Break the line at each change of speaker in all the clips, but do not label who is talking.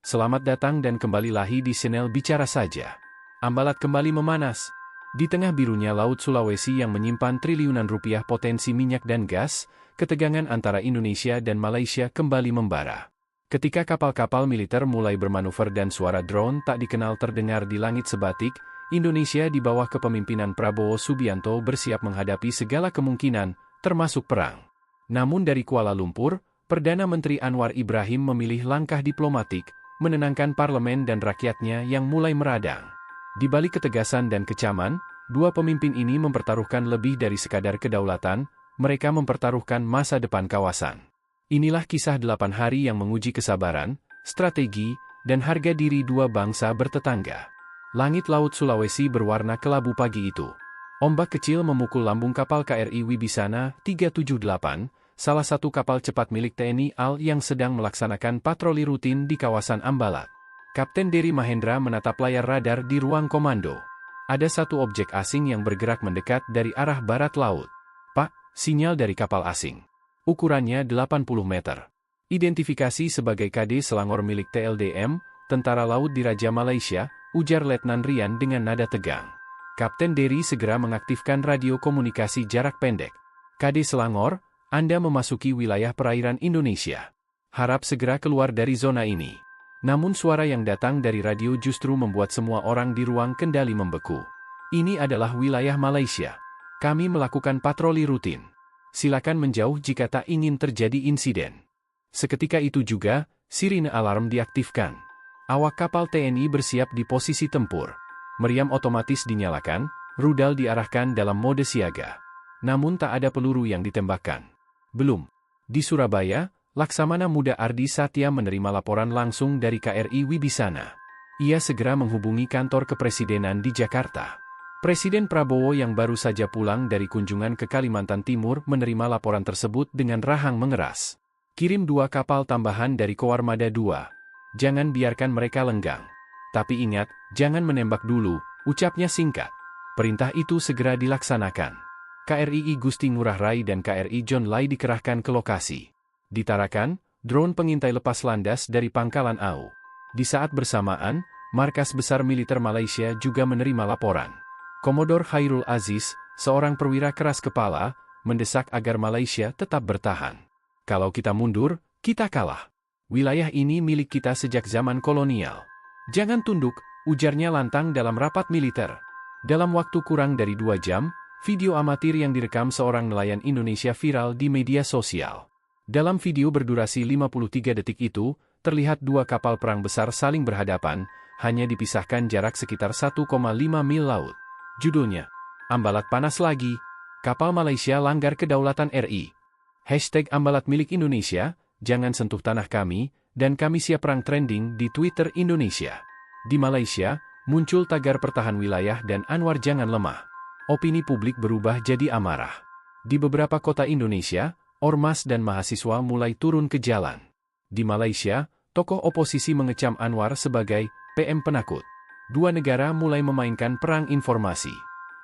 Selamat datang dan kembali lagi di channel Bicara Saja. Ambalat kembali memanas. Di tengah birunya Laut Sulawesi yang menyimpan triliunan rupiah potensi minyak dan gas, ketegangan antara Indonesia dan Malaysia kembali membara. Ketika kapal-kapal militer mulai bermanuver dan suara drone tak dikenal terdengar di langit sebatik, Indonesia di bawah kepemimpinan Prabowo Subianto bersiap menghadapi segala kemungkinan, termasuk perang. Namun dari Kuala Lumpur, Perdana Menteri Anwar Ibrahim memilih langkah diplomatik, menenangkan parlemen dan rakyatnya yang mulai meradang. Di balik ketegasan dan kecaman, dua pemimpin ini mempertaruhkan lebih dari sekadar kedaulatan, mereka mempertaruhkan masa depan kawasan. Inilah kisah 8 hari yang menguji kesabaran, strategi, dan harga diri dua bangsa bertetangga. Langit Laut Sulawesi berwarna kelabu pagi itu. Ombak kecil memukul lambung kapal KRI Wibisana 378, salah satu kapal cepat milik TNI AL yang sedang melaksanakan patroli rutin di kawasan Ambalat. Kapten Dery Mahendra menatap layar radar di ruang komando. Ada satu objek asing yang bergerak mendekat dari arah barat laut. Pak, sinyal dari kapal asing. Ukurannya 80 meter. Identifikasi sebagai KD Selangor milik TLDM, Tentara Laut Diraja Malaysia, ujar Letnan Rian dengan nada tegang. Kapten Dery segera mengaktifkan radio komunikasi jarak pendek. KD Selangor, Anda memasuki wilayah perairan Indonesia. Harap segera keluar dari zona ini. Namun suara yang datang dari radio justru membuat semua orang di ruang kendali membeku. Ini adalah wilayah Malaysia. Kami melakukan patroli rutin. Silakan menjauh jika tak ingin terjadi insiden. Seketika itu juga, sirine alarm diaktifkan. Awak kapal TNI bersiap di posisi tempur. Meriam otomatis dinyalakan, rudal diarahkan dalam mode siaga. Namun tak ada peluru yang ditembakkan. Belum. Di Surabaya, Laksamana Muda Ardi Satya menerima laporan langsung dari KRI Wibisana. Ia segera menghubungi kantor kepresidenan di Jakarta. Presiden Prabowo yang baru saja pulang dari kunjungan ke Kalimantan Timur menerima laporan tersebut dengan rahang mengeras. Kirim 2 kapal tambahan dari Koarmada 2. Jangan biarkan mereka lenggang. Tapi ingat, jangan menembak dulu, ucapnya singkat. Perintah itu segera dilaksanakan. KRI Gusti Ngurah Rai dan KRI John Lai dikerahkan ke lokasi. Di Tarakan, drone pengintai lepas landas dari Pangkalan AU. Di saat bersamaan, Markas Besar Militer Malaysia juga menerima laporan. Komodor Khairul Aziz, seorang perwira keras kepala, mendesak agar Malaysia tetap bertahan. Kalau kita mundur, kita kalah. Wilayah ini milik kita sejak zaman kolonial. Jangan tunduk, ujarnya lantang dalam rapat militer. Dalam waktu kurang dari 2 jam, video amatir yang direkam seorang nelayan Indonesia viral di media sosial. Dalam video berdurasi 53 detik itu, terlihat 2 kapal perang besar saling berhadapan, hanya dipisahkan jarak sekitar 1,5 mil laut. Judulnya, Ambalat panas lagi, kapal Malaysia langgar kedaulatan RI. #Ambalat milik Indonesia, jangan sentuh tanah kami, dan kami siap perang trending di Twitter Indonesia. Di Malaysia, muncul tagar pertahan wilayah dan Anwar jangan lemah. Opini publik berubah jadi amarah. Di beberapa kota Indonesia, ormas dan mahasiswa mulai turun ke jalan. Di Malaysia, tokoh oposisi mengecam Anwar sebagai PM penakut. 2 negara mulai memainkan perang informasi.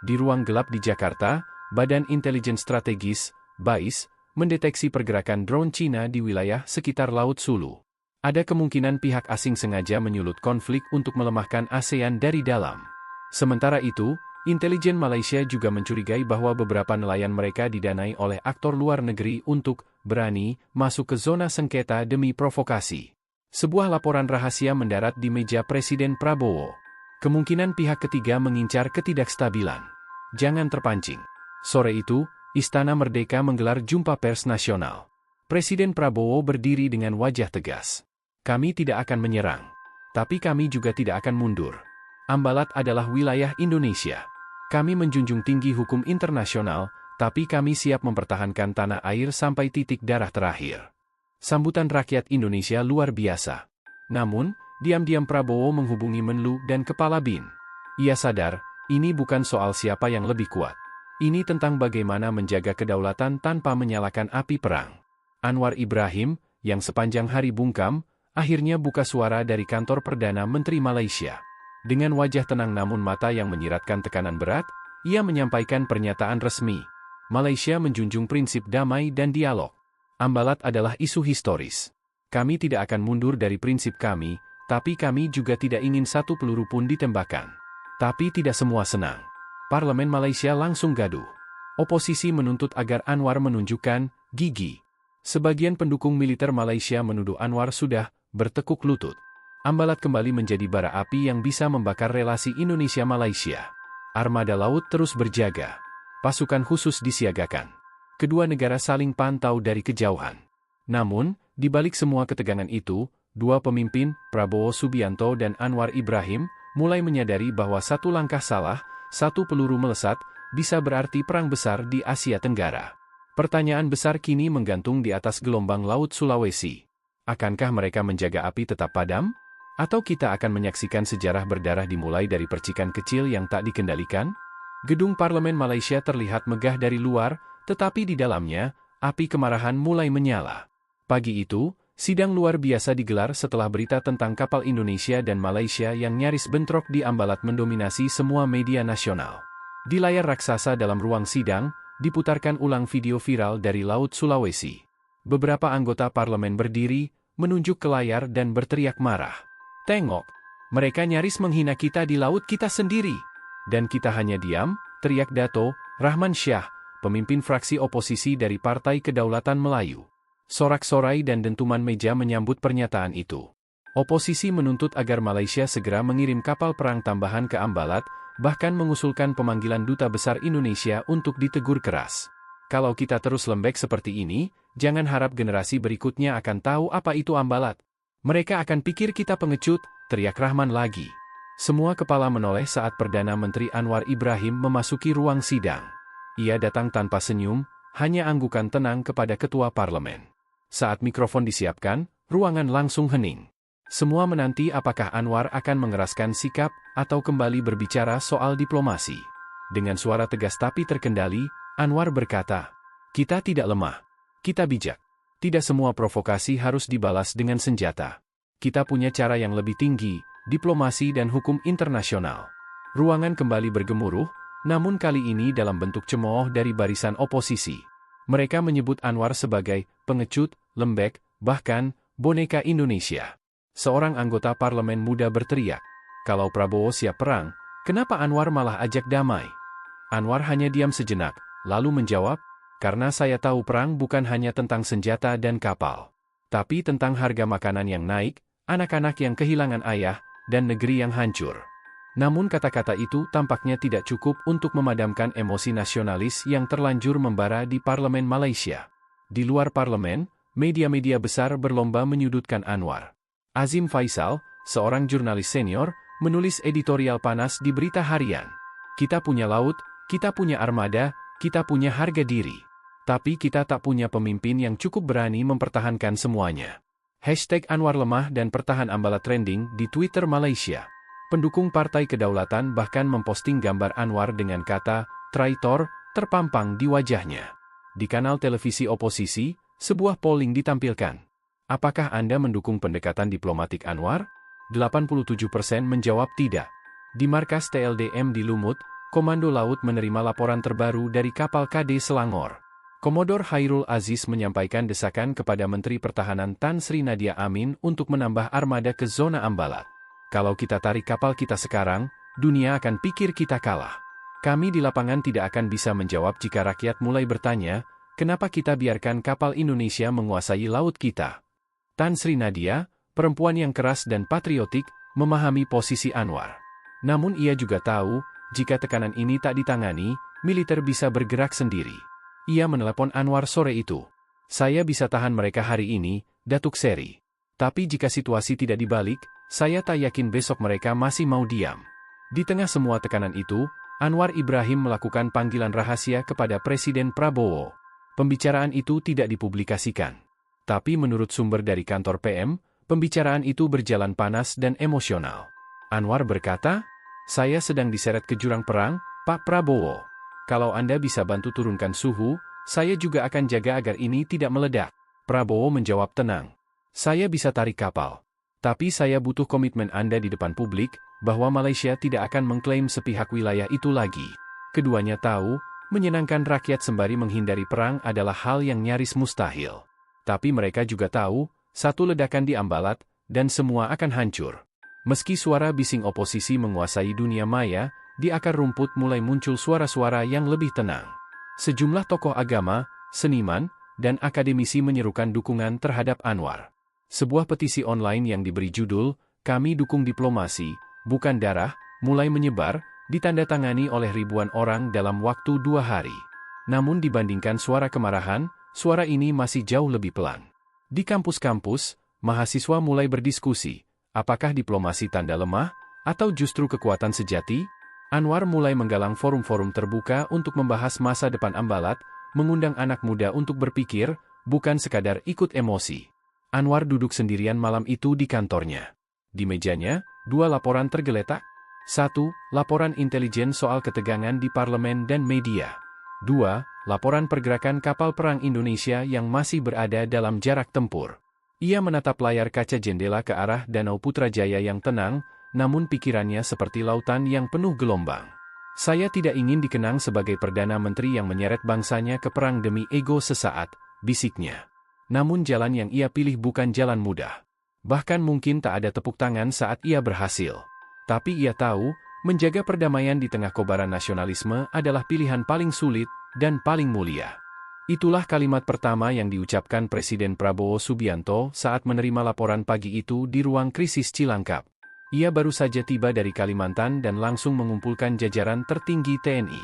Di ruang gelap di Jakarta, Badan Intelijen Strategis, BAIS, mendeteksi pergerakan drone Cina di wilayah sekitar Laut Sulu. Ada kemungkinan pihak asing sengaja menyulut konflik untuk melemahkan ASEAN dari dalam. Sementara itu, intelijen Malaysia juga mencurigai bahwa beberapa nelayan mereka didanai oleh aktor luar negeri untuk berani masuk ke zona sengketa demi provokasi. Sebuah laporan rahasia mendarat di meja Presiden Prabowo. Kemungkinan pihak ketiga mengincar ketidakstabilan. Jangan terpancing. Sore itu, Istana Merdeka menggelar jumpa pers nasional. Presiden Prabowo berdiri dengan wajah tegas. Kami tidak akan menyerang. Tapi kami juga tidak akan mundur. Ambalat adalah wilayah Indonesia. Kami menjunjung tinggi hukum internasional, tapi kami siap mempertahankan tanah air sampai titik darah terakhir. Sambutan rakyat Indonesia luar biasa. Namun, diam-diam Prabowo menghubungi Menlu dan Kepala BIN. Ia sadar, ini bukan soal siapa yang lebih kuat. Ini tentang bagaimana menjaga kedaulatan tanpa menyalakan api perang. Anwar Ibrahim, yang sepanjang hari bungkam, akhirnya buka suara dari kantor Perdana Menteri Malaysia. Dengan wajah tenang namun mata yang menyiratkan tekanan berat, ia menyampaikan pernyataan resmi. Malaysia menjunjung prinsip damai dan dialog. Ambalat adalah isu historis. Kami tidak akan mundur dari prinsip kami, Tapi kami juga tidak ingin satu peluru pun ditembakkan. Tapi tidak semua senang. Parlemen Malaysia langsung gaduh. Oposisi menuntut agar Anwar menunjukkan gigi. Sebagian pendukung militer Malaysia menuduh Anwar sudah bertekuk lutut. Ambalat kembali menjadi bara api yang bisa membakar relasi Indonesia-Malaysia. Armada laut terus berjaga. Pasukan khusus disiagakan. Kedua negara saling pantau dari kejauhan. Namun, di balik semua ketegangan itu, dua pemimpin, Prabowo Subianto dan Anwar Ibrahim, mulai menyadari bahwa satu langkah salah, satu peluru melesat, bisa berarti perang besar di Asia Tenggara. Pertanyaan besar kini menggantung di atas gelombang Laut Sulawesi. Akankah mereka menjaga api tetap padam? Atau kita akan menyaksikan sejarah berdarah dimulai dari percikan kecil yang tak dikendalikan? Gedung Parlemen Malaysia terlihat megah dari luar, tetapi di dalamnya, api kemarahan mulai menyala. Pagi itu, sidang luar biasa digelar setelah berita tentang kapal Indonesia dan Malaysia yang nyaris bentrok di Ambalat mendominasi semua media nasional. Di layar raksasa dalam ruang sidang, diputarkan ulang video viral dari Laut Sulawesi. Beberapa anggota parlemen berdiri, menunjuk ke layar dan berteriak marah. "Tengok, mereka nyaris menghina kita di laut kita sendiri. Dan kita hanya diam," teriak Dato' Rahman Shah, pemimpin fraksi oposisi dari Partai Kedaulatan Melayu. Sorak-sorai dan dentuman meja menyambut pernyataan itu. Oposisi menuntut agar Malaysia segera mengirim kapal perang tambahan ke Ambalat, bahkan mengusulkan pemanggilan Duta Besar Indonesia untuk ditegur keras. Kalau kita terus lembek seperti ini, jangan harap generasi berikutnya akan tahu apa itu Ambalat. Mereka akan pikir kita pengecut, teriak Rahman lagi. Semua kepala menoleh saat Perdana Menteri Anwar Ibrahim memasuki ruang sidang. Ia datang tanpa senyum, hanya anggukan tenang kepada ketua parlemen. Saat mikrofon disiapkan, ruangan langsung hening. Semua menanti apakah Anwar akan mengeraskan sikap atau kembali berbicara soal diplomasi. Dengan suara tegas tapi terkendali, Anwar berkata, "Kita tidak lemah. Kita bijak. Tidak semua provokasi harus dibalas dengan senjata. Kita punya cara yang lebih tinggi, diplomasi dan hukum internasional." Ruangan kembali bergemuruh, namun kali ini dalam bentuk cemooh dari barisan oposisi. Mereka menyebut Anwar sebagai pengecut, lembek, bahkan boneka Indonesia. Seorang anggota parlemen muda berteriak, "Kalau Prabowo siap perang, kenapa Anwar malah ajak damai?" Anwar hanya diam sejenak, lalu menjawab, "Karena saya tahu perang bukan hanya tentang senjata dan kapal, tapi tentang harga makanan yang naik, anak-anak yang kehilangan ayah, dan negeri yang hancur." Namun kata-kata itu tampaknya tidak cukup untuk memadamkan emosi nasionalis yang terlanjur membara di parlemen Malaysia. Di luar parlemen, media-media besar berlomba menyudutkan Anwar. Azim Faisal, seorang jurnalis senior, menulis editorial panas di berita harian. "Kita punya laut, kita punya armada, kita punya harga diri. Tapi kita tak punya pemimpin yang cukup berani mempertahankan semuanya." Hashtag Anwar lemah dan pertahan Ambalat trending di Twitter Malaysia. Pendukung Partai Kedaulatan bahkan memposting gambar Anwar dengan kata "traitor" terpampang di wajahnya. Di kanal televisi oposisi, sebuah polling ditampilkan. Apakah Anda mendukung pendekatan diplomatik Anwar? 87% menjawab tidak. Di markas TLDM di Lumut, Komando Laut menerima laporan terbaru dari kapal KD Selangor. Komodor Hairul Aziz menyampaikan desakan kepada Menteri Pertahanan Tan Sri Nadia Amin untuk menambah armada ke zona Ambalat. "Kalau kita tarik kapal kita sekarang, dunia akan pikir kita kalah. Kami di lapangan tidak akan bisa menjawab jika rakyat mulai bertanya, kenapa kita biarkan kapal Indonesia menguasai laut kita." Tan Sri Nadia, perempuan yang keras dan patriotik, memahami posisi Anwar. Namun ia juga tahu, jika tekanan ini tak ditangani, militer bisa bergerak sendiri. Ia menelepon Anwar sore itu. "Saya bisa tahan mereka hari ini, Datuk Seri. Tapi jika situasi tidak dibalik, saya tak yakin besok mereka masih mau diam." Di tengah semua tekanan itu, Anwar Ibrahim melakukan panggilan rahasia kepada Presiden Prabowo. Pembicaraan itu tidak dipublikasikan. Tapi menurut sumber dari kantor PM, pembicaraan itu berjalan panas dan emosional. Anwar berkata, "Saya sedang diseret ke jurang perang, Pak Prabowo. Kalau Anda bisa bantu turunkan suhu, saya juga akan jaga agar ini tidak meledak." Prabowo menjawab tenang, "Saya bisa tarik kapal. Tapi saya butuh komitmen Anda di depan publik, bahwa Malaysia tidak akan mengklaim sepihak wilayah itu lagi." Keduanya tahu, menyenangkan rakyat sembari menghindari perang adalah hal yang nyaris mustahil. Tapi mereka juga tahu, satu ledakan di Ambalat, dan semua akan hancur. Meski suara bising oposisi menguasai dunia maya, di akar rumput mulai muncul suara-suara yang lebih tenang. Sejumlah tokoh agama, seniman, dan akademisi menyerukan dukungan terhadap Anwar. Sebuah petisi online yang diberi judul, "Kami Dukung Diplomasi, Bukan Darah," mulai menyebar, ditandatangani oleh ribuan orang dalam waktu 2 hari. Namun dibandingkan suara kemarahan, suara ini masih jauh lebih pelan. Di kampus-kampus, mahasiswa mulai berdiskusi, apakah diplomasi tanda lemah, atau justru kekuatan sejati? Anwar mulai menggalang forum-forum terbuka untuk membahas masa depan Ambalat, mengundang anak muda untuk berpikir, bukan sekadar ikut emosi. Anwar duduk sendirian malam itu di kantornya. Di mejanya, 2 laporan tergeletak. 1. Laporan intelijen soal ketegangan di parlemen dan media. 2. Laporan pergerakan kapal perang Indonesia yang masih berada dalam jarak tempur. Ia menatap layar kaca jendela ke arah Danau Putrajaya yang tenang, namun pikirannya seperti lautan yang penuh gelombang. "Saya tidak ingin dikenang sebagai Perdana Menteri yang menyeret bangsanya ke perang demi ego sesaat," bisiknya. Namun jalan yang ia pilih bukan jalan mudah. Bahkan mungkin tak ada tepuk tangan saat ia berhasil. Tapi ia tahu, menjaga perdamaian di tengah kobaran nasionalisme adalah pilihan paling sulit dan paling mulia. Itulah kalimat pertama yang diucapkan Presiden Prabowo Subianto saat menerima laporan pagi itu di ruang krisis Cilangkap. Ia baru saja tiba dari Kalimantan dan langsung mengumpulkan jajaran tertinggi TNI.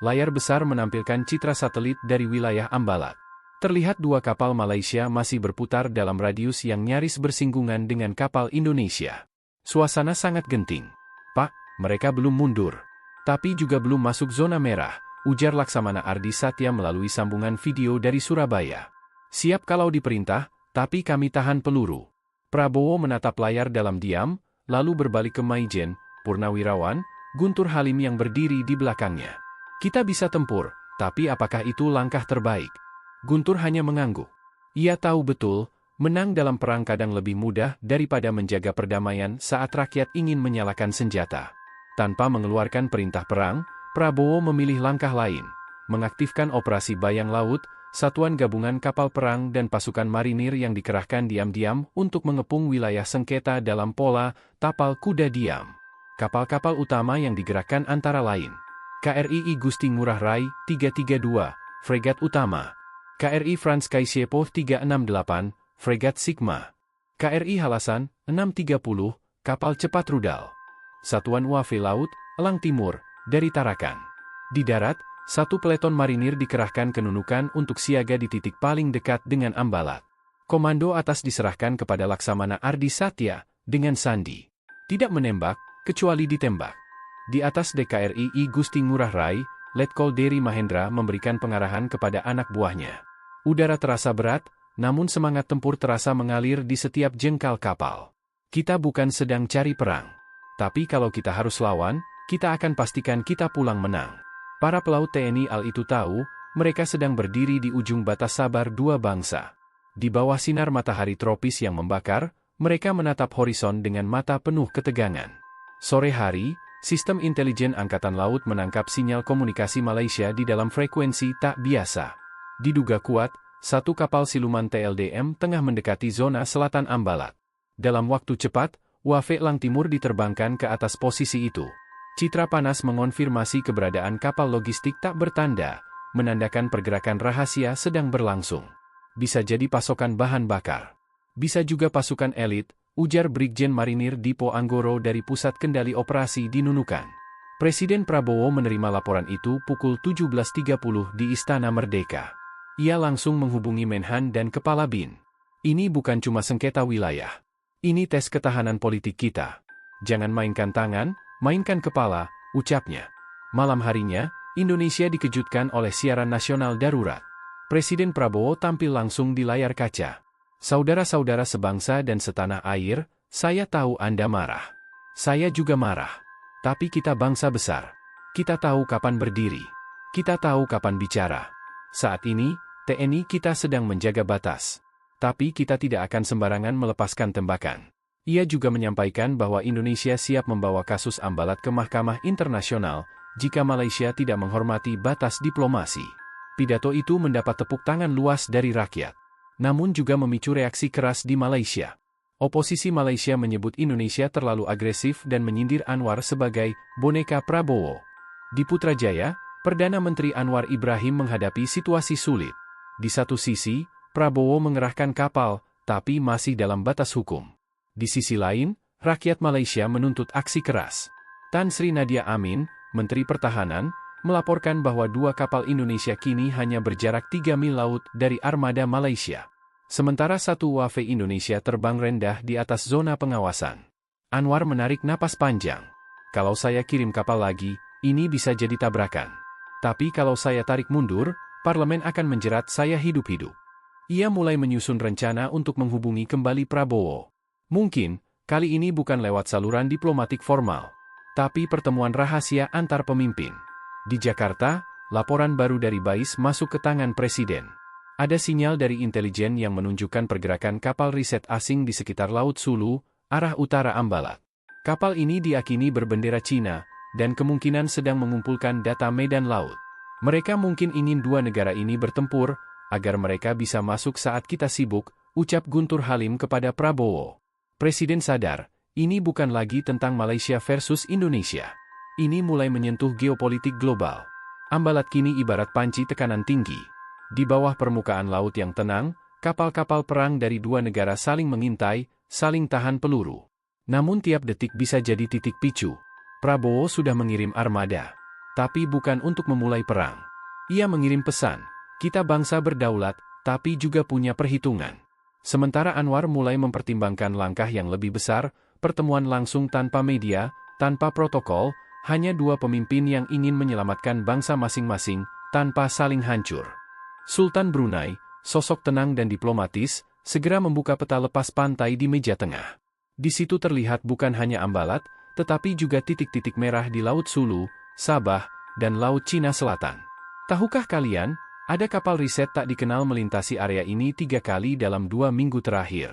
Layar besar menampilkan citra satelit dari wilayah Ambalat. Terlihat 2 kapal Malaysia masih berputar dalam radius yang nyaris bersinggungan dengan kapal Indonesia. Suasana sangat genting. "Pak, mereka belum mundur. Tapi juga belum masuk zona merah," ujar Laksamana Ardi Satya melalui sambungan video dari Surabaya. "Siap kalau diperintah, tapi kami tahan peluru." Prabowo menatap layar dalam diam, lalu berbalik ke Maijen, Purnawirawan, Guntur Halim yang berdiri di belakangnya. "Kita bisa tempur, tapi apakah itu langkah terbaik?" Guntur hanya mengangguk. Ia tahu betul, menang dalam perang kadang lebih mudah daripada menjaga perdamaian saat rakyat ingin menyalakan senjata. Tanpa mengeluarkan perintah perang, Prabowo memilih langkah lain, mengaktifkan operasi Bayang Laut, satuan gabungan kapal perang dan pasukan marinir yang dikerahkan diam-diam untuk mengepung wilayah sengketa dalam pola tapal kuda diam. Kapal-kapal utama yang digerakkan antara lain KRI I Gusti Ngurah Rai 332, fregat utama, KRI Franz Kaisiepo 368, fregat Sigma, KRI Halasan 630, kapal cepat rudal, Satuan UAV Laut, Elang Timur, dari Tarakan. Di darat, 1 peleton marinir dikerahkan ke Nunukan untuk siaga di titik paling dekat dengan Ambalat. Komando atas diserahkan kepada Laksamana Ardi Satya, dengan sandi. Tidak menembak, kecuali ditembak. Di atas DKRI I Gusti Ngurah Rai, Letkol Deri Mahendra memberikan pengarahan kepada anak buahnya. Udara terasa berat, namun semangat tempur terasa mengalir di setiap jengkal kapal. "Kita bukan sedang cari perang. Tapi kalau kita harus lawan, kita akan pastikan kita pulang menang." Para pelaut TNI AL itu tahu, mereka sedang berdiri di ujung batas sabar 2 bangsa. Di bawah sinar matahari tropis yang membakar, mereka menatap horizon dengan mata penuh ketegangan. Sore hari, sistem intelijen Angkatan Laut menangkap sinyal komunikasi Malaysia di dalam frekuensi tak biasa. Diduga kuat, 1 kapal siluman TLDM tengah mendekati zona selatan Ambalat. Dalam waktu cepat, UAV Elang Timur diterbangkan ke atas posisi itu. Citra panas mengonfirmasi keberadaan kapal logistik tak bertanda, menandakan pergerakan rahasia sedang berlangsung. Bisa jadi pasokan bahan bakar. Bisa juga pasukan elit, ujar Brigjen Marinir Dipo Anggoro dari Pusat Kendali Operasi di Nunukan. Presiden Prabowo menerima laporan itu pukul 17.30 di Istana Merdeka. Ia langsung menghubungi Menhan dan Kepala BIN. "Ini bukan cuma sengketa wilayah. Ini tes ketahanan politik kita. Jangan mainkan tangan, mainkan kepala," ucapnya. Malam harinya, Indonesia dikejutkan oleh siaran nasional darurat. Presiden Prabowo tampil langsung di layar kaca. "Saudara-saudara sebangsa dan setanah air, saya tahu Anda marah. Saya juga marah. Tapi kita bangsa besar. Kita tahu kapan berdiri. Kita tahu kapan bicara. Saat ini, TNI kita sedang menjaga batas. Tapi kita tidak akan sembarangan melepaskan tembakan." Ia juga menyampaikan bahwa Indonesia siap membawa kasus Ambalat ke Mahkamah Internasional jika Malaysia tidak menghormati batas diplomasi. Pidato itu mendapat tepuk tangan luas dari rakyat. Namun juga memicu reaksi keras di Malaysia. Oposisi Malaysia menyebut Indonesia terlalu agresif dan menyindir Anwar sebagai boneka Prabowo. Di Putrajaya, Perdana Menteri Anwar Ibrahim menghadapi situasi sulit. Di satu sisi, Prabowo mengerahkan kapal, tapi masih dalam batas hukum. Di sisi lain, rakyat Malaysia menuntut aksi keras. Tan Sri Nadia Amin, Menteri Pertahanan, melaporkan bahwa 2 kapal Indonesia kini hanya berjarak 3 mil laut dari armada Malaysia. Sementara 1 WAV Indonesia terbang rendah di atas zona pengawasan. Anwar menarik napas panjang. Kalau saya kirim kapal lagi, ini bisa jadi tabrakan. Tapi kalau saya tarik mundur, parlemen akan menjerat saya hidup-hidup. Ia mulai menyusun rencana untuk menghubungi kembali Prabowo. Mungkin, kali ini bukan lewat saluran diplomatik formal, tapi pertemuan rahasia antar pemimpin. Di Jakarta, laporan baru dari BAIS masuk ke tangan Presiden. Ada sinyal dari intelijen yang menunjukkan pergerakan kapal riset asing di sekitar Laut Sulu, arah utara Ambalat. Kapal ini diakini berbendera Cina, dan kemungkinan sedang mengumpulkan data medan laut. Mereka mungkin ingin 2 negara ini bertempur, agar mereka bisa masuk saat kita sibuk, ucap Guntur Halim kepada Prabowo. Presiden sadar, ini bukan lagi tentang Malaysia versus Indonesia. Ini mulai menyentuh geopolitik global. Ambalat kini ibarat panci tekanan tinggi. Di bawah permukaan laut yang tenang, kapal-kapal perang dari 2 negara saling mengintai, saling tahan peluru. Namun tiap detik bisa jadi titik picu. Prabowo sudah mengirim armada. Tapi bukan untuk memulai perang. Ia mengirim pesan, kita bangsa berdaulat, tapi juga punya perhitungan. Sementara Anwar mulai mempertimbangkan langkah yang lebih besar, pertemuan langsung tanpa media, tanpa protokol, hanya 2 pemimpin yang ingin menyelamatkan bangsa masing-masing, tanpa saling hancur. Sultan Brunei, sosok tenang dan diplomatis, segera membuka peta lepas pantai di meja tengah. Di situ terlihat bukan hanya Ambalat, tetapi juga titik-titik merah di Laut Sulu, Sabah, dan Laut Cina Selatan. Tahukah kalian, ada kapal riset tak dikenal melintasi area ini 3 kali dalam 2 minggu terakhir?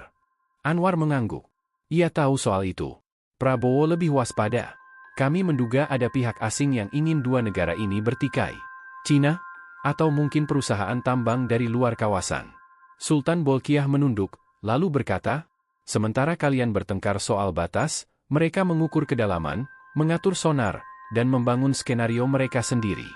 Anwar mengangguk. Ia tahu soal itu. Prabowo lebih waspada. Kami menduga ada pihak asing yang ingin 2 negara ini bertikai. Cina? Atau mungkin perusahaan tambang dari luar kawasan. Sultan Bolkiah menunduk, lalu berkata, sementara kalian bertengkar soal batas, mereka mengukur kedalaman, mengatur sonar, dan membangun skenario mereka sendiri.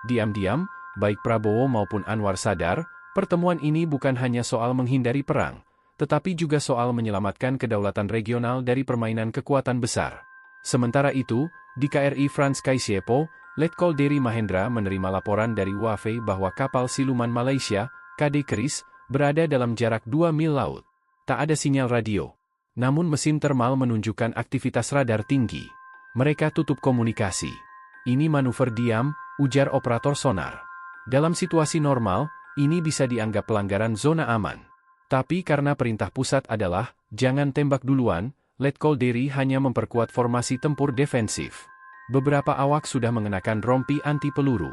Diam-diam, baik Prabowo maupun Anwar sadar, pertemuan ini bukan hanya soal menghindari perang, tetapi juga soal menyelamatkan kedaulatan regional dari permainan kekuatan besar. Sementara itu, di KRI Frans Kaisiepo, Letkol Deri Mahendra menerima laporan dari WAV bahwa kapal siluman Malaysia, KD Keris, berada dalam jarak 2 mil laut. Tak ada sinyal radio. Namun mesin termal menunjukkan aktivitas radar tinggi. Mereka tutup komunikasi. Ini manuver diam, ujar operator sonar. Dalam situasi normal, ini bisa dianggap pelanggaran zona aman. Tapi karena perintah pusat adalah, jangan tembak duluan, Letkol Deri hanya memperkuat formasi tempur defensif. Beberapa awak sudah mengenakan rompi anti peluru.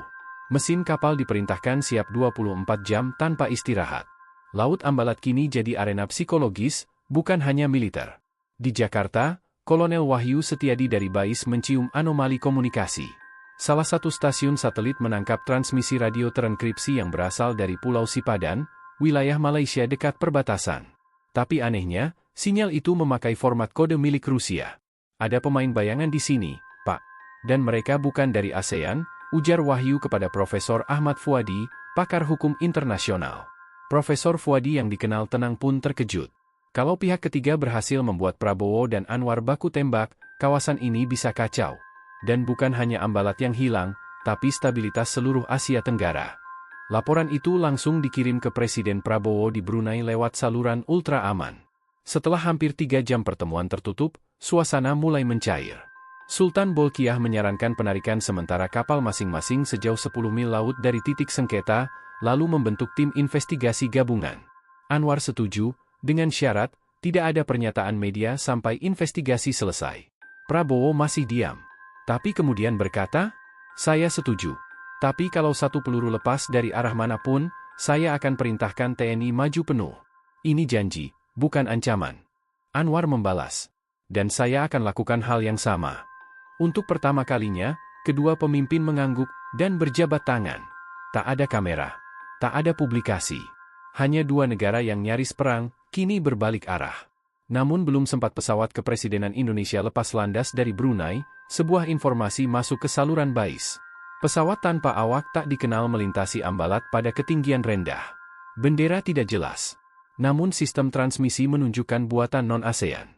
Mesin kapal diperintahkan siap 24 jam tanpa istirahat. Laut Ambalat kini jadi arena psikologis, bukan hanya militer. Di Jakarta, Kolonel Wahyu Setiadi dari BAIS mencium anomali komunikasi. Salah satu stasiun satelit menangkap transmisi radio terenkripsi yang berasal dari Pulau Sipadan, wilayah Malaysia dekat perbatasan. Tapi anehnya, sinyal itu memakai format kode milik Rusia. Ada pemain bayangan di sini, Pak. Dan mereka bukan dari ASEAN, ujar Wahyu kepada Profesor Ahmad Fuadi, pakar hukum internasional. Profesor Fuadi yang dikenal tenang pun terkejut. Kalau pihak ketiga berhasil membuat Prabowo dan Anwar baku tembak, kawasan ini bisa kacau. Dan bukan hanya Ambalat yang hilang, tapi stabilitas seluruh Asia Tenggara. Laporan itu langsung dikirim ke Presiden Prabowo di Brunei lewat saluran ultra aman. Setelah hampir 3 jam pertemuan tertutup, suasana mulai mencair. Sultan Bolkiah menyarankan penarikan sementara kapal masing-masing sejauh 10 mil laut dari titik sengketa, lalu membentuk tim investigasi gabungan. Anwar setuju, dengan syarat, tidak ada pernyataan media sampai investigasi selesai. Prabowo masih diam. Tapi kemudian berkata, saya setuju. Tapi kalau 1 peluru lepas dari arah manapun, saya akan perintahkan TNI maju penuh. Ini janji, bukan ancaman. Anwar membalas. Dan saya akan lakukan hal yang sama. Untuk pertama kalinya, kedua pemimpin mengangguk dan berjabat tangan. Tak ada kamera. Tak ada publikasi. Hanya 2 negara yang nyaris perang, kini berbalik arah. Namun belum sempat pesawat kepresidenan Indonesia lepas landas dari Brunei, sebuah informasi masuk ke saluran BAIS. Pesawat tanpa awak tak dikenal melintasi Ambalat pada ketinggian rendah. Bendera tidak jelas. Namun sistem transmisi menunjukkan buatan non-ASEAN.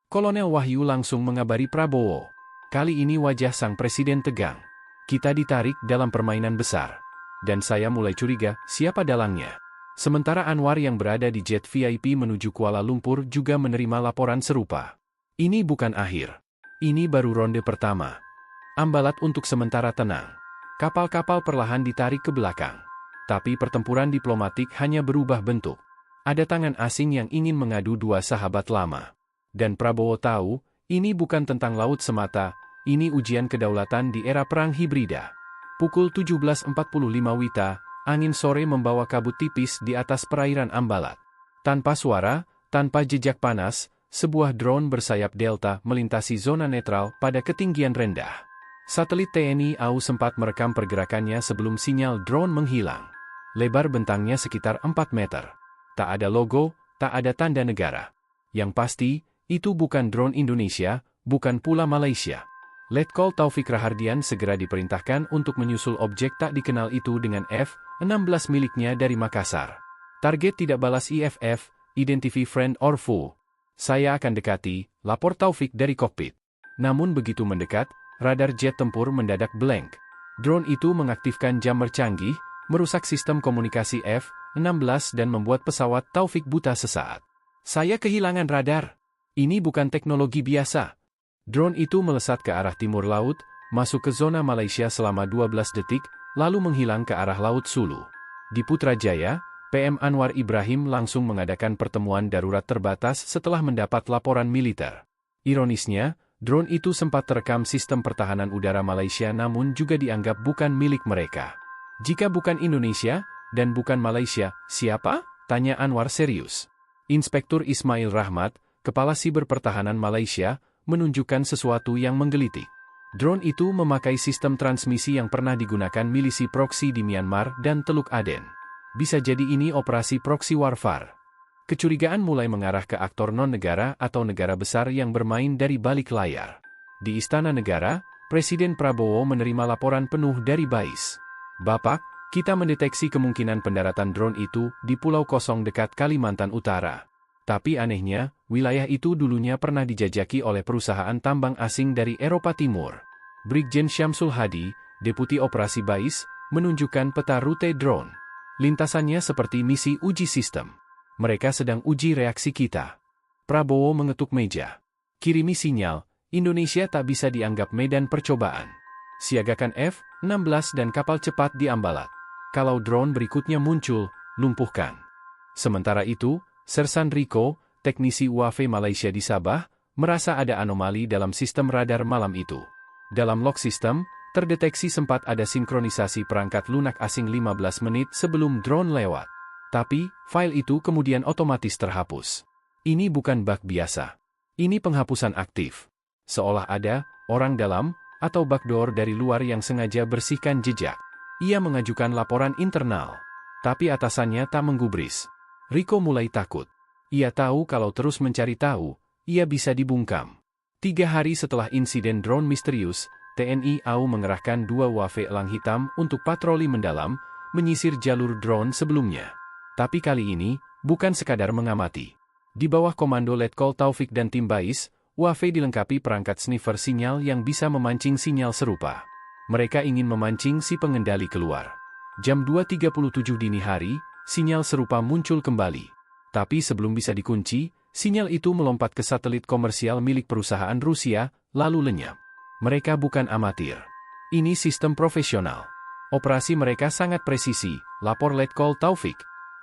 Kolonel Wahyu langsung mengabari Prabowo. Kali ini wajah sang presiden tegang. Kita ditarik dalam permainan besar. Dan saya mulai curiga, siapa dalangnya? Sementara Anwar yang berada di jet VIP menuju Kuala Lumpur juga menerima laporan serupa. Ini bukan akhir. Ini baru ronde pertama. Ambalat untuk sementara tenang. Kapal-kapal perlahan ditarik ke belakang. Tapi pertempuran diplomatik hanya berubah bentuk. Ada tangan asing yang ingin mengadu dua sahabat lama. Dan Prabowo tahu, ini bukan tentang laut semata, ini ujian kedaulatan di era perang hibrida. Pukul 17.45 WITA, angin sore membawa kabut tipis di atas perairan Ambalat. Tanpa suara, tanpa jejak panas, sebuah drone bersayap Delta melintasi zona netral pada ketinggian rendah. Satelit TNI AU sempat merekam pergerakannya sebelum sinyal drone menghilang. Lebar bentangnya sekitar 4 meter. Tak ada logo, tak ada tanda negara. Yang pasti, itu bukan drone Indonesia, bukan pula Malaysia. Letkol Taufik Rahardian segera diperintahkan untuk menyusul objek tak dikenal itu dengan F-16 miliknya dari Makassar. Target tidak balas IFF, identify friend or foe. Saya akan dekati, lapor Taufik dari kokpit. Namun begitu mendekat, radar jet tempur mendadak blank. Drone itu mengaktifkan jammer canggih, merusak sistem komunikasi F-16 dan membuat pesawat Taufik buta sesaat. Saya kehilangan radar. Ini bukan teknologi biasa. Drone itu melesat ke arah timur laut, masuk ke zona Malaysia selama 12 detik, lalu menghilang ke arah Laut Sulu. Di Putrajaya, PM Anwar Ibrahim langsung mengadakan pertemuan darurat terbatas setelah mendapat laporan militer. Ironisnya, drone itu sempat terekam sistem pertahanan udara Malaysia namun juga dianggap bukan milik mereka. Jika bukan Indonesia, dan bukan Malaysia, siapa? Tanya Anwar serius. Inspektur Ismail Rahmat, Kepala Siber Pertahanan Malaysia, menunjukkan sesuatu yang menggelitik. Drone itu memakai sistem transmisi yang pernah digunakan milisi proksi di Myanmar dan Teluk Aden. Bisa jadi ini operasi proxy warfare. Kecurigaan mulai mengarah ke aktor non-negara atau negara besar yang bermain dari balik layar. Di Istana Negara, Presiden Prabowo menerima laporan penuh dari BAIS. Bapak, kita mendeteksi kemungkinan pendaratan drone itu di Pulau Kosong dekat Kalimantan Utara. Tapi anehnya, wilayah itu dulunya pernah dijajaki oleh perusahaan tambang asing dari Eropa Timur. Brigjen Syamsul Hadi, Deputi Operasi BAIS, menunjukkan peta rute drone. Lintasannya seperti misi uji sistem. Mereka sedang uji reaksi kita. Prabowo mengetuk meja. Kirimi sinyal, Indonesia tak bisa dianggap medan percobaan. Siagakan F-16 dan kapal cepat di Ambalat. Kalau drone berikutnya muncul, lumpuhkan. Sementara itu, Sersan Riko, teknisi UAV Malaysia di Sabah, merasa ada anomali dalam sistem radar malam itu. Dalam log sistem, terdeteksi sempat ada sinkronisasi perangkat lunak asing 15 menit sebelum drone lewat. Tapi, file itu kemudian otomatis terhapus. Ini bukan bug biasa. Ini penghapusan aktif. Seolah ada orang dalam atau backdoor dari luar yang sengaja bersihkan jejak. Ia mengajukan laporan internal. Tapi atasannya tak menggubris. Riko mulai takut. Ia tahu kalau terus mencari tahu, ia bisa dibungkam. 3 hari setelah insiden drone misterius, TNI AU mengerahkan 2 UAV elang hitam untuk patroli mendalam, menyisir jalur drone sebelumnya. Tapi kali ini, bukan sekadar mengamati. Di bawah komando Letkol Taufik dan tim BAIS, UAV dilengkapi perangkat sniffer sinyal yang bisa memancing sinyal serupa. Mereka ingin memancing si pengendali keluar. Jam 2.37 dini hari, sinyal serupa muncul kembali. Tapi sebelum bisa dikunci, sinyal itu melompat ke satelit komersial milik perusahaan Rusia, lalu lenyap. Mereka bukan amatir. Ini sistem profesional. Operasi mereka sangat presisi, lapor Letkol Taufik.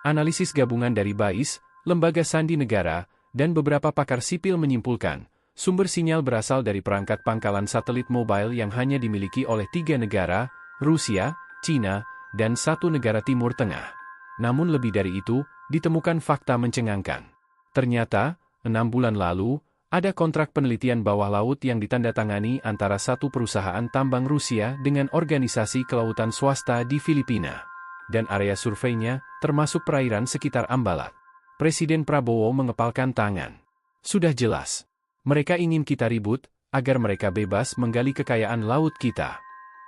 Analisis gabungan dari BAIS, Lembaga Sandi Negara, dan beberapa pakar sipil menyimpulkan, sumber sinyal berasal dari perangkat pangkalan satelit mobile yang hanya dimiliki oleh 3 negara, Rusia, Cina, dan 1 negara Timur Tengah. Namun lebih dari itu, ditemukan fakta mencengangkan. Ternyata, 6 bulan lalu, ada kontrak penelitian bawah laut yang ditandatangani antara satu perusahaan tambang Rusia dengan organisasi kelautan swasta di Filipina. Dan area surveinya, termasuk perairan sekitar Ambalat. Presiden Prabowo mengepalkan tangan. Sudah jelas. Mereka ingin kita ribut, agar mereka bebas menggali kekayaan laut kita.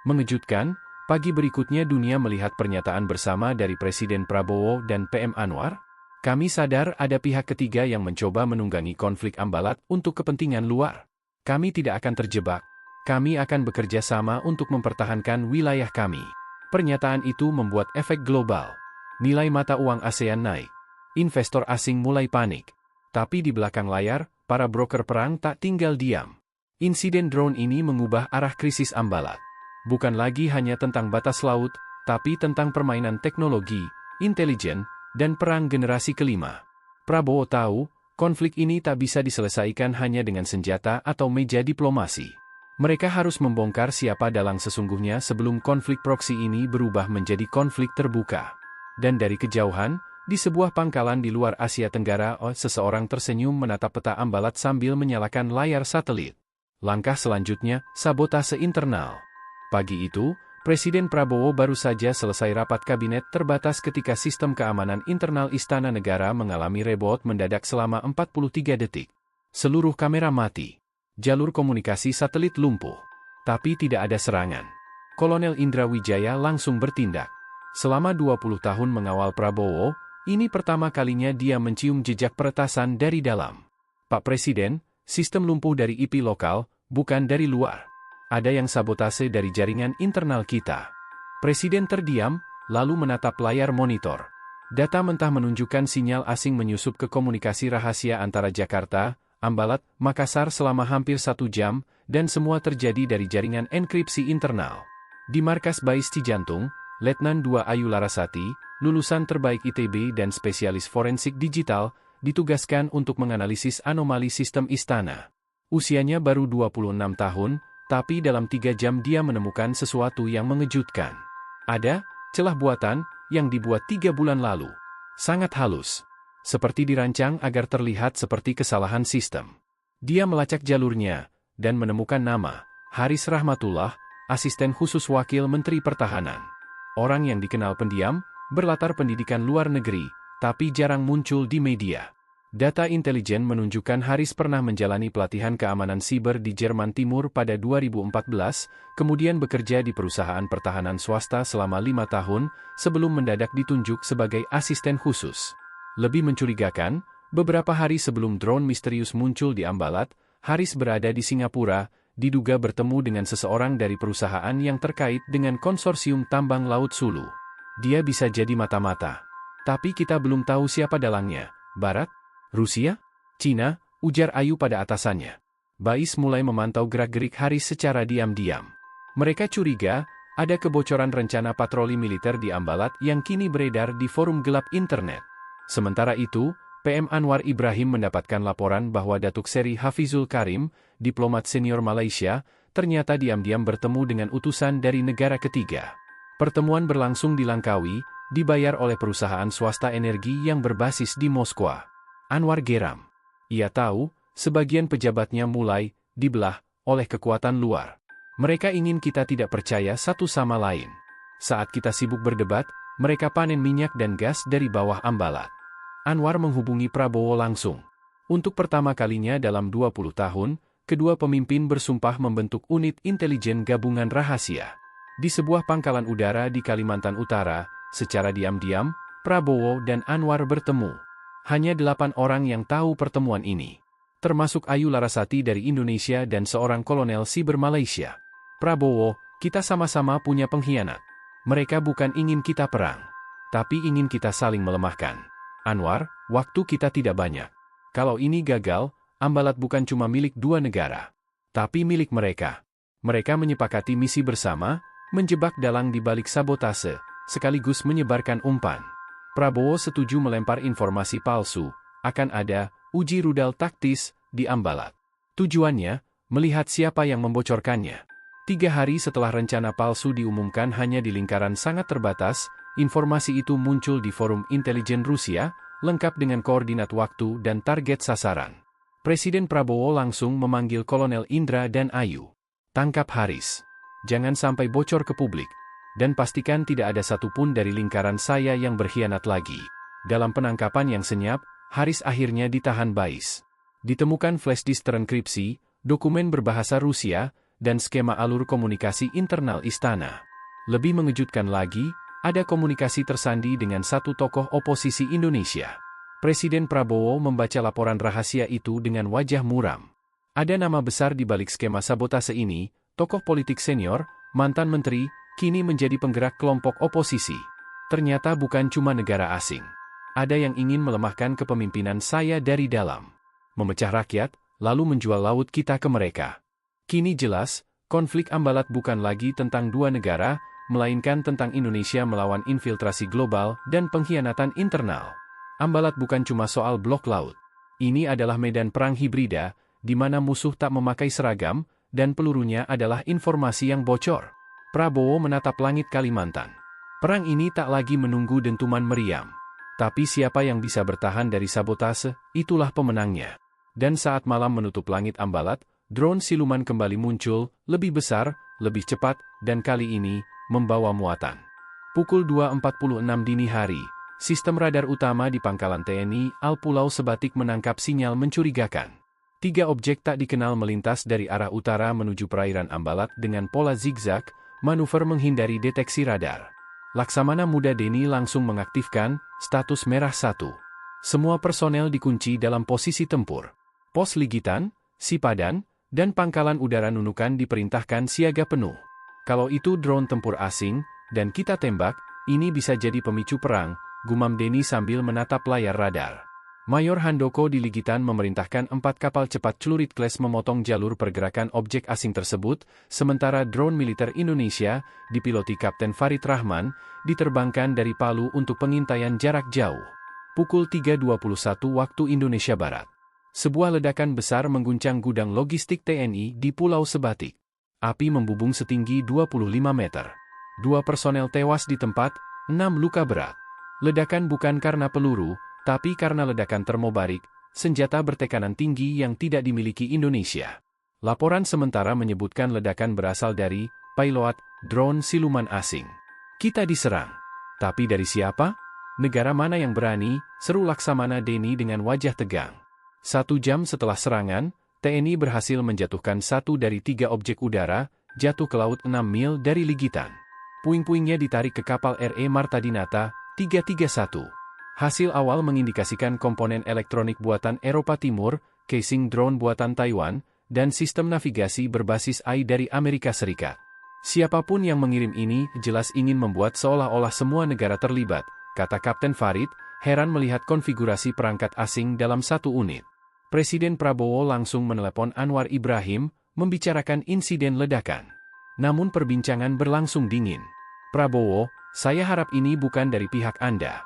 Mengejutkan, pagi berikutnya dunia melihat pernyataan bersama dari Presiden Prabowo dan PM Anwar. Kami sadar ada pihak ketiga yang mencoba menunggangi konflik Ambalat untuk kepentingan luar. Kami tidak akan terjebak. Kami akan bekerja sama untuk mempertahankan wilayah kami. Pernyataan itu membuat efek global. Nilai mata uang ASEAN naik. Investor asing mulai panik. Tapi di belakang layar, para broker perang tak tinggal diam. Insiden drone ini mengubah arah krisis Ambalat. Bukan lagi hanya tentang batas laut, tapi tentang permainan teknologi, intelijen, dan perang generasi kelima. Prabowo tahu, konflik ini tak bisa diselesaikan hanya dengan senjata atau meja diplomasi. Mereka harus membongkar siapa dalang sesungguhnya sebelum konflik proksi ini berubah menjadi konflik terbuka. Dan dari kejauhan, di sebuah pangkalan di luar Asia Tenggara, seseorang tersenyum menatap peta Ambalat sambil menyalakan layar satelit. Langkah selanjutnya, sabotase internal. Pagi itu, Presiden Prabowo baru saja selesai rapat kabinet terbatas ketika sistem keamanan internal Istana Negara mengalami reboot mendadak selama 43 detik. Seluruh kamera mati. Jalur komunikasi satelit lumpuh. Tapi tidak ada serangan. Kolonel Indra Wijaya langsung bertindak. Selama 20 tahun mengawal Prabowo, ini pertama kalinya dia mencium jejak peretasan dari dalam. Pak Presiden, sistem lumpuh dari IP lokal, bukan dari luar. Ada yang sabotase dari jaringan internal kita. Presiden terdiam, lalu menatap layar monitor. Data mentah menunjukkan sinyal asing menyusup ke komunikasi rahasia antara Jakarta, Ambalat, Makassar selama hampir 1 jam, dan semua terjadi dari jaringan enkripsi internal. Di markas Bais Cijantung, Letnan 2 Ayu Larasati, lulusan terbaik ITB dan spesialis forensik digital, ditugaskan untuk menganalisis anomali sistem istana. Usianya baru 26 tahun, tapi dalam 3 jam dia menemukan sesuatu yang mengejutkan. Ada celah buatan yang dibuat 3 bulan lalu. Sangat halus. Seperti dirancang agar terlihat seperti kesalahan sistem. Dia melacak jalurnya, dan menemukan nama, Haris Rahmatullah, asisten khusus Wakil Menteri Pertahanan. Orang yang dikenal pendiam, berlatar pendidikan luar negeri, tapi jarang muncul di media. Data intelijen menunjukkan Haris pernah menjalani pelatihan keamanan siber di Jerman Timur pada 2014, kemudian bekerja di perusahaan pertahanan swasta selama 5 tahun, sebelum mendadak ditunjuk sebagai asisten khusus. Lebih mencurigakan, beberapa hari sebelum drone misterius muncul di Ambalat, Haris berada di Singapura, diduga bertemu dengan seseorang dari perusahaan yang terkait dengan konsorsium tambang Laut Sulu. Dia bisa jadi mata-mata. Tapi kita belum tahu siapa dalangnya. Barat? Rusia? Cina? Ujar Ayu pada atasannya. Bais mulai memantau gerak-gerik Haris secara diam-diam. Mereka curiga, ada kebocoran rencana patroli militer di Ambalat yang kini beredar di forum gelap internet. Sementara itu, PM Anwar Ibrahim mendapatkan laporan bahwa Datuk Seri Hafizul Karim, diplomat senior Malaysia, ternyata diam-diam bertemu dengan utusan dari negara ketiga. Pertemuan berlangsung di Langkawi, dibayar oleh perusahaan swasta energi yang berbasis di Moskwa. Anwar geram. Ia tahu, sebagian pejabatnya mulai dibelah oleh kekuatan luar. Mereka ingin kita tidak percaya satu sama lain. Saat kita sibuk berdebat, mereka panen minyak dan gas dari bawah Ambalat. Anwar menghubungi Prabowo langsung. Untuk pertama kalinya dalam 20 tahun, kedua pemimpin bersumpah membentuk unit intelijen gabungan rahasia. Di sebuah pangkalan udara di Kalimantan Utara, secara diam-diam, Prabowo dan Anwar bertemu. Hanya 8 orang yang tahu pertemuan ini. Termasuk Ayu Larasati dari Indonesia dan seorang kolonel siber Malaysia. Prabowo, kita sama-sama punya pengkhianat. Mereka bukan ingin kita perang, tapi ingin kita saling melemahkan. Anwar, waktu kita tidak banyak. Kalau ini gagal, Ambalat bukan cuma milik 2 negara, tapi milik mereka. Mereka menyepakati misi bersama, menjebak dalang di balik sabotase, sekaligus menyebarkan umpan. Prabowo setuju melempar informasi palsu, akan ada uji rudal taktis di Ambalat. Tujuannya, melihat siapa yang membocorkannya. 3 hari setelah rencana palsu diumumkan hanya di lingkaran sangat terbatas, informasi itu muncul di forum intelijen Rusia, lengkap dengan koordinat waktu dan target sasaran. Presiden Prabowo langsung memanggil Kolonel Indra dan Ayu. Tangkap Haris. Jangan sampai bocor ke publik. Dan pastikan tidak ada satupun dari lingkaran saya yang berkhianat lagi. Dalam penangkapan yang senyap, Haris akhirnya ditahan Bais. Ditemukan flashdisk terenkripsi, dokumen berbahasa Rusia, dan skema alur komunikasi internal istana. Lebih mengejutkan lagi, ada komunikasi tersandi dengan satu tokoh oposisi Indonesia. Presiden Prabowo membaca laporan rahasia itu dengan wajah muram. Ada nama besar di balik skema sabotase ini, tokoh politik senior, mantan menteri, kini menjadi penggerak kelompok oposisi. Ternyata bukan cuma negara asing. Ada yang ingin melemahkan kepemimpinan saya dari dalam. Memecah rakyat, lalu menjual laut kita ke mereka. Kini jelas, konflik Ambalat bukan lagi tentang dua negara, melainkan tentang Indonesia melawan infiltrasi global dan pengkhianatan internal. Ambalat bukan cuma soal blok laut. Ini adalah medan perang hibrida, di mana musuh tak memakai seragam, dan pelurunya adalah informasi yang bocor. Prabowo menatap langit Kalimantan. Perang ini tak lagi menunggu dentuman meriam. Tapi siapa yang bisa bertahan dari sabotase, itulah pemenangnya. Dan saat malam menutup langit Ambalat, drone siluman kembali muncul, lebih besar, lebih cepat, dan kali ini, membawa muatan. Pukul 2.46 dini hari, sistem radar utama di pangkalan TNI Al Pulau Sebatik menangkap sinyal mencurigakan. 3 objek tak dikenal melintas dari arah utara menuju perairan Ambalat dengan pola zigzag, manuver menghindari deteksi radar. Laksamana Muda Denny langsung mengaktifkan status merah 1. Semua personel dikunci dalam posisi tempur. Pos Ligitan, Sipadan, dan pangkalan udara Nunukan diperintahkan siaga penuh. Kalau itu drone tempur asing, dan kita tembak, ini bisa jadi pemicu perang, gumam Denny sambil menatap layar radar. Mayor Handoko di Ligitan memerintahkan 4 kapal cepat celurit Class memotong jalur pergerakan objek asing tersebut, sementara drone militer Indonesia, dipiloti Kapten Farid Rahman, diterbangkan dari Palu untuk pengintaian jarak jauh. Pukul 3.21 waktu Indonesia Barat. Sebuah ledakan besar mengguncang gudang logistik TNI di Pulau Sebatik. Api membubung setinggi 25 meter. 2 personel tewas di tempat, 6 luka berat. Ledakan bukan karena peluru, tapi karena ledakan termobarik, senjata bertekanan tinggi yang tidak dimiliki Indonesia. Laporan sementara menyebutkan ledakan berasal dari pilot drone siluman asing. Kita diserang. Tapi dari siapa? Negara mana yang berani? Seru Laksamana Denny dengan wajah tegang. 1 jam setelah serangan, TNI berhasil menjatuhkan 1 dari 3 objek udara, jatuh ke laut 6 mil dari Ligitan. Puing-puingnya ditarik ke kapal RE Marta Dinata, 331. Hasil awal mengindikasikan komponen elektronik buatan Eropa Timur, casing drone buatan Taiwan, dan sistem navigasi berbasis AI dari Amerika Serikat. Siapapun yang mengirim ini jelas ingin membuat seolah-olah semua negara terlibat, kata Kapten Farid, heran melihat konfigurasi perangkat asing dalam satu unit. Presiden Prabowo langsung menelepon Anwar Ibrahim, membicarakan insiden ledakan. Namun perbincangan berlangsung dingin. Prabowo, saya harap ini bukan dari pihak Anda.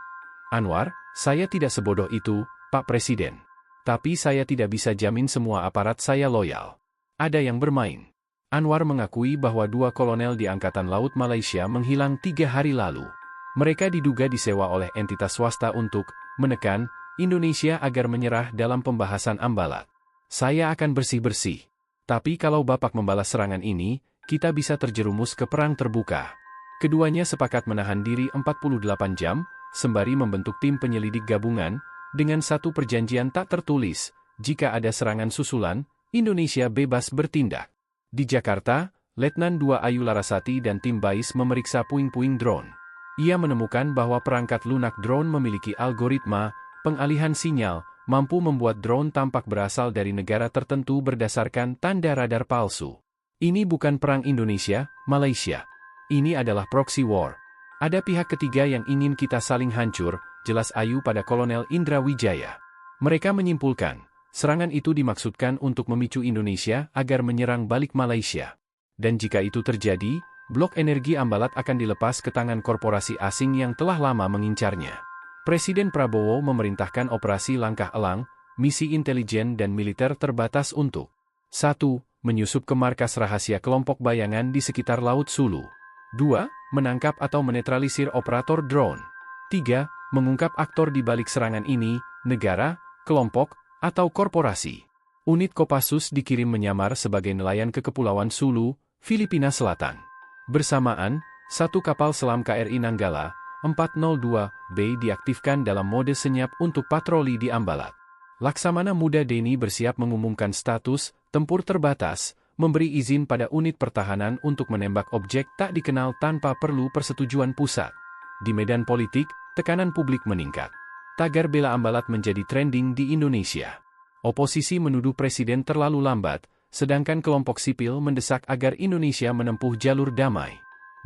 Anwar, saya tidak sebodoh itu, Pak Presiden. Tapi saya tidak bisa jamin semua aparat saya loyal. Ada yang bermain. Anwar mengakui bahwa 2 kolonel di Angkatan Laut Malaysia menghilang 3 hari lalu. Mereka diduga disewa oleh entitas swasta untuk menekan Indonesia agar menyerah dalam pembahasan Ambalat. Saya akan bersih-bersih. Tapi kalau Bapak membalas serangan ini, kita bisa terjerumus ke perang terbuka. Keduanya sepakat menahan diri 48 jam, sembari membentuk tim penyelidik gabungan, dengan satu perjanjian tak tertulis, jika ada serangan susulan, Indonesia bebas bertindak. Di Jakarta, Letnan 2 Ayu Larasati dan tim BAIS memeriksa puing-puing drone. Ia menemukan bahwa perangkat lunak drone memiliki algoritma pengalihan sinyal, mampu membuat drone tampak berasal dari negara tertentu berdasarkan tanda radar palsu. Ini bukan perang Indonesia, Malaysia. Ini adalah proxy war. Ada pihak ketiga yang ingin kita saling hancur, jelas Ayu pada Kolonel Indra Wijaya. Mereka menyimpulkan, serangan itu dimaksudkan untuk memicu Indonesia agar menyerang balik Malaysia. Dan jika itu terjadi, blok energi Ambalat akan dilepas ke tangan korporasi asing yang telah lama mengincarnya. Presiden Prabowo memerintahkan operasi langkah elang, misi intelijen dan militer terbatas untuk 1. Menyusup ke markas rahasia kelompok bayangan di sekitar Laut Sulu. 2. Menangkap atau menetralisir operator drone. 3. Mengungkap aktor di balik serangan ini, negara, kelompok, atau korporasi. Unit Kopassus dikirim menyamar sebagai nelayan ke Kepulauan Sulu, Filipina Selatan. Bersamaan, 1 kapal selam KRI Nanggala 402B diaktifkan dalam mode senyap untuk patroli di Ambalat. Laksamana Muda Denny bersiap mengumumkan status tempur terbatas, memberi izin pada unit pertahanan untuk menembak objek tak dikenal tanpa perlu persetujuan pusat. Di medan politik, tekanan publik meningkat. Tagar bela Ambalat menjadi trending di Indonesia. Oposisi menuduh presiden terlalu lambat, sedangkan kelompok sipil mendesak agar Indonesia menempuh jalur damai.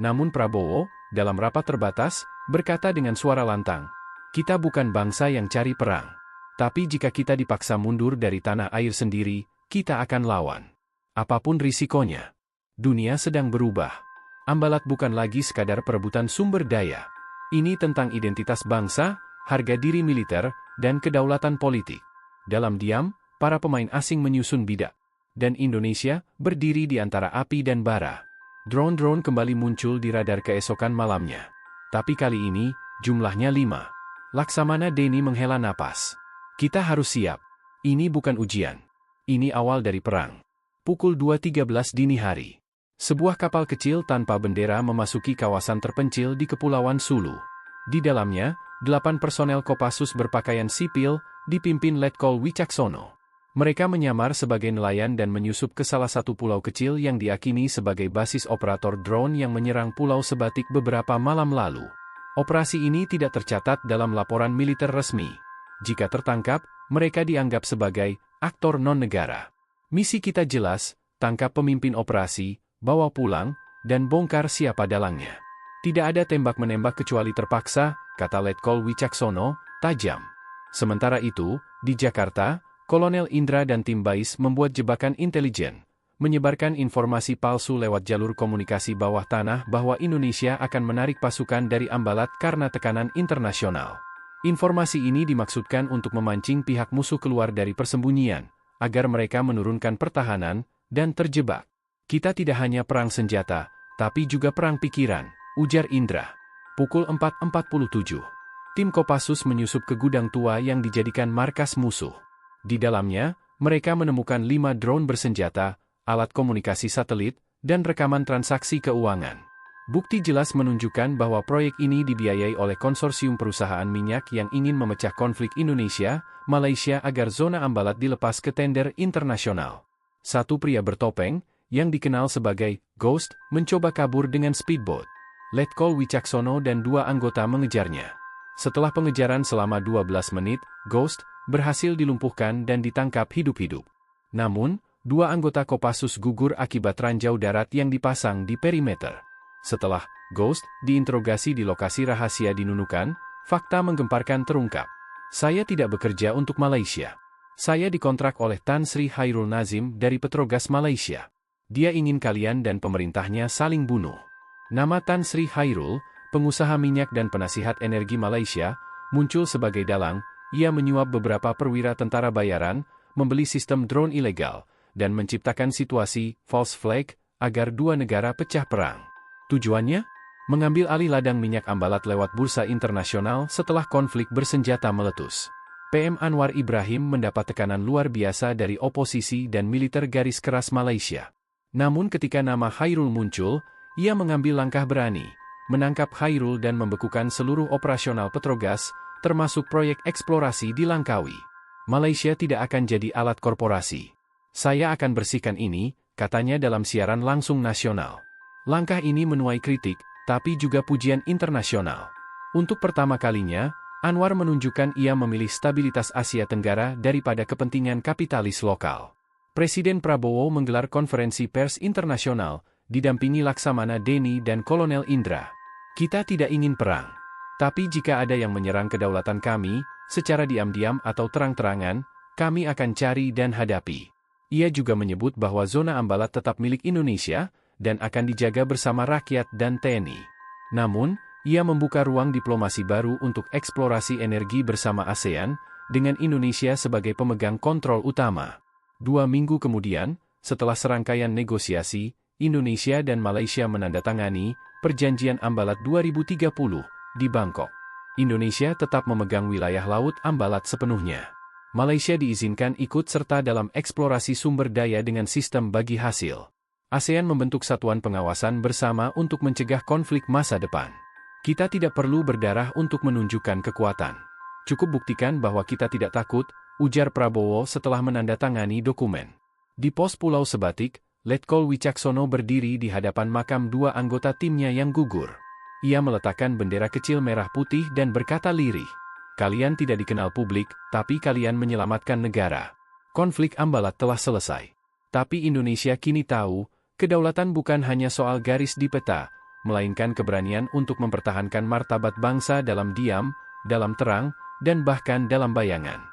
Namun Prabowo, dalam rapat terbatas, berkata dengan suara lantang, "Kita bukan bangsa yang cari perang. Tapi jika kita dipaksa mundur dari tanah air sendiri, kita akan lawan. Apapun risikonya." Dunia sedang berubah. Ambalat bukan lagi sekadar perebutan sumber daya. Ini tentang identitas bangsa, harga diri militer, dan kedaulatan politik. Dalam diam, para pemain asing menyusun bidak. Dan Indonesia berdiri di antara api dan bara. Drone-drone kembali muncul di radar keesokan malamnya. Tapi kali ini, jumlahnya 5. Laksamana Denny menghela napas. Kita harus siap. Ini bukan ujian. Ini awal dari perang. Pukul 2.13 dini hari. Sebuah kapal kecil tanpa bendera memasuki kawasan terpencil di Kepulauan Sulu. Di dalamnya, 8 personel Kopassus berpakaian sipil, dipimpin Letkol Wicaksono. Mereka menyamar sebagai nelayan dan menyusup ke salah satu pulau kecil yang diakini sebagai basis operator drone yang menyerang Pulau Sebatik beberapa malam lalu. Operasi ini tidak tercatat dalam laporan militer resmi. Jika tertangkap, mereka dianggap sebagai aktor non-negara. Misi kita jelas, tangkap pemimpin operasi, bawa pulang, dan bongkar siapa dalangnya. Tidak ada tembak-menembak kecuali terpaksa, kata Letkol Wicaksono, tajam. Sementara itu, di Jakarta, Kolonel Indra dan tim Bais membuat jebakan intelijen, menyebarkan informasi palsu lewat jalur komunikasi bawah tanah bahwa Indonesia akan menarik pasukan dari Ambalat karena tekanan internasional. Informasi ini dimaksudkan untuk memancing pihak musuh keluar dari persembunyian, agar mereka menurunkan pertahanan, dan terjebak. Kita tidak hanya perang senjata, tapi juga perang pikiran, ujar Indra. Pukul 4.47. Tim Kopassus menyusup ke gudang tua yang dijadikan markas musuh. Di dalamnya, mereka menemukan 5 drone bersenjata, alat komunikasi satelit, dan rekaman transaksi keuangan. Bukti jelas menunjukkan bahwa proyek ini dibiayai oleh konsorsium perusahaan minyak yang ingin memecah konflik Indonesia, Malaysia agar zona Ambalat dilepas ke tender internasional. Satu pria bertopeng, yang dikenal sebagai Ghost, mencoba kabur dengan speedboat. Letkol Wicaksono dan 2 anggota mengejarnya. Setelah pengejaran selama 12 menit, Ghost berhasil dilumpuhkan dan ditangkap hidup-hidup. Namun, 2 anggota Kopassus gugur akibat ranjau darat yang dipasang di perimeter. Setelah Ghost diinterogasi di lokasi rahasia di Nunukan, fakta menggemparkan terungkap. Saya tidak bekerja untuk Malaysia. Saya dikontrak oleh Tan Sri Hairul Nazim dari Petrogas Malaysia. Dia ingin kalian dan pemerintahnya saling bunuh. Nama Tan Sri Hairul, pengusaha minyak dan penasihat energi Malaysia, muncul sebagai dalang. Ia menyuap beberapa perwira tentara bayaran, membeli sistem drone ilegal, dan menciptakan situasi false flag agar 2 negara pecah perang. Tujuannya? Mengambil alih ladang minyak Ambalat lewat bursa internasional setelah konflik bersenjata meletus. PM Anwar Ibrahim mendapat tekanan luar biasa dari oposisi dan militer garis keras Malaysia. Namun ketika nama Hairul muncul, ia mengambil langkah berani, menangkap Hairul dan membekukan seluruh operasional Petrogas, termasuk proyek eksplorasi di Langkawi. Malaysia tidak akan jadi alat korporasi. Saya akan bersihkan ini, katanya dalam siaran langsung nasional. Langkah ini menuai kritik, tapi juga pujian internasional. Untuk pertama kalinya, Anwar menunjukkan ia memilih stabilitas Asia Tenggara daripada kepentingan kapitalis lokal. Presiden Prabowo menggelar konferensi pers internasional, didampingi Laksamana Denny dan Kolonel Indra. Kita tidak ingin perang. Tapi jika ada yang menyerang kedaulatan kami, secara diam-diam atau terang-terangan, kami akan cari dan hadapi. Ia juga menyebut bahwa zona Ambalat tetap milik Indonesia, dan akan dijaga bersama rakyat dan TNI. Namun, ia membuka ruang diplomasi baru untuk eksplorasi energi bersama ASEAN, dengan Indonesia sebagai pemegang kontrol utama. 2 minggu kemudian, setelah serangkaian negosiasi, Indonesia dan Malaysia menandatangani Perjanjian Ambalat 2030 di Bangkok. Indonesia tetap memegang wilayah laut Ambalat sepenuhnya. Malaysia diizinkan ikut serta dalam eksplorasi sumber daya dengan sistem bagi hasil. ASEAN membentuk satuan pengawasan bersama untuk mencegah konflik masa depan. Kita tidak perlu berdarah untuk menunjukkan kekuatan. Cukup buktikan bahwa kita tidak takut, ujar Prabowo setelah menandatangani dokumen. Di pos Pulau Sebatik, Letkol Wicaksono berdiri di hadapan makam dua anggota timnya yang gugur. Ia meletakkan bendera kecil merah putih dan berkata lirih, "Kalian tidak dikenal publik, tapi kalian menyelamatkan negara. Konflik Ambalat telah selesai. Tapi Indonesia kini tahu, kedaulatan bukan hanya soal garis di peta, melainkan keberanian untuk mempertahankan martabat bangsa dalam diam, dalam terang, dan bahkan dalam bayangan."